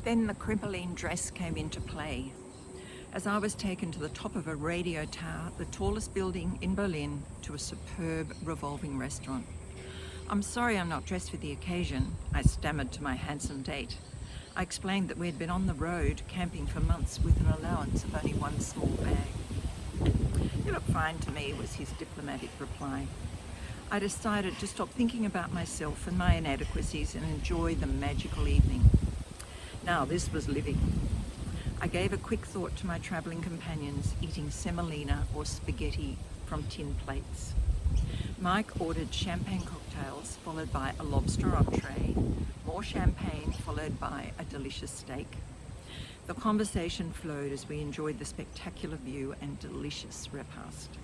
Then the crinoline dress came into play as I was taken to the top of a radio tower, the tallest building in Berlin, to a superb revolving restaurant. "I'm sorry I'm not dressed for the occasion," I stammered to my handsome date. I explained that we had been on the road camping for months with an allowance of only one small bag. "You look fine to me," was his diplomatic reply. I decided to stop thinking about myself and my inadequacies and enjoy the magical evening. Now this was living. I gave a quick thought to my travelling companions eating semolina or spaghetti from tin plates. Mike ordered champagne cocktails followed by a lobster entree, more champagne followed by a delicious steak. The conversation flowed as we enjoyed the spectacular view and delicious repast.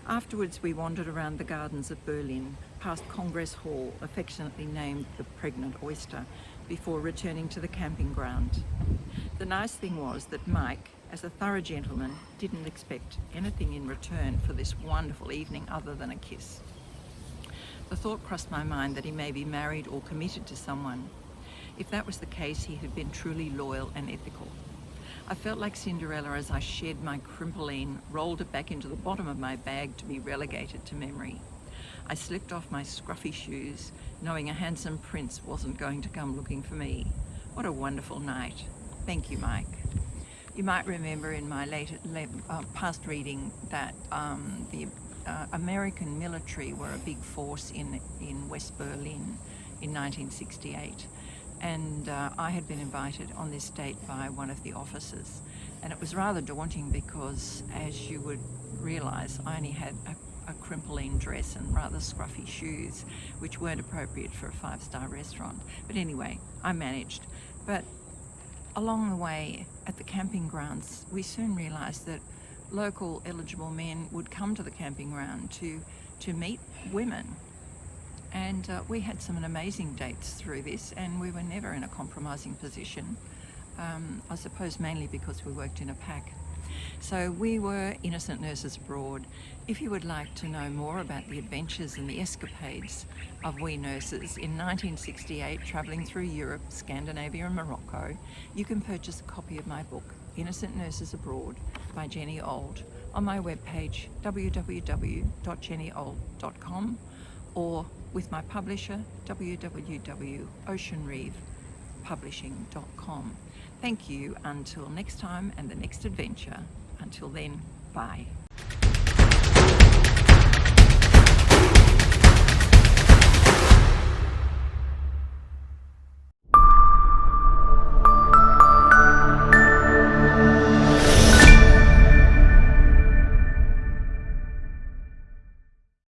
Afterwards we wandered around the gardens of Berlin, past Congress Hall, affectionately named the Pregnant Oyster, before returning to the camping ground. The nice thing was that Mike, as a thorough gentleman, didn't expect anything in return for this wonderful evening other than a kiss. The thought crossed my mind that he may be married or committed to someone. If that was the case, he had been truly loyal and ethical. I felt like Cinderella as I shed my crinoline, rolled it back into the bottom of my bag to be relegated to memory. I slipped off my scruffy shoes, knowing a handsome prince wasn't going to come looking for me. What a wonderful night. Thank you, Mike. You might remember in my past reading that the American military were a big force in West Berlin in 1968. And I had been invited on this date by one of the officers, and it was rather daunting because, as you would realise, I only had a crinoline dress and rather scruffy shoes, which weren't appropriate for a five-star restaurant. But anyway, I managed. But along the way at the camping grounds, we soon realised that local eligible men would come to the camping ground to meet women. And we had some amazing dates through this, and we were never in a compromising position. I suppose mainly because we worked in a pack. So we were Innocent Nurses Abroad. If you would like to know more about the adventures and the escapades of we nurses in 1968 travelling through Europe, Scandinavia and Morocco, you can purchase a copy of my book, Innocent Nurses Abroad by Jenny Old, on my webpage www.jennyold.com, or with my publisher www.oceanreevepublishing.com. Thank you until next time and the next adventure. Until then, bye.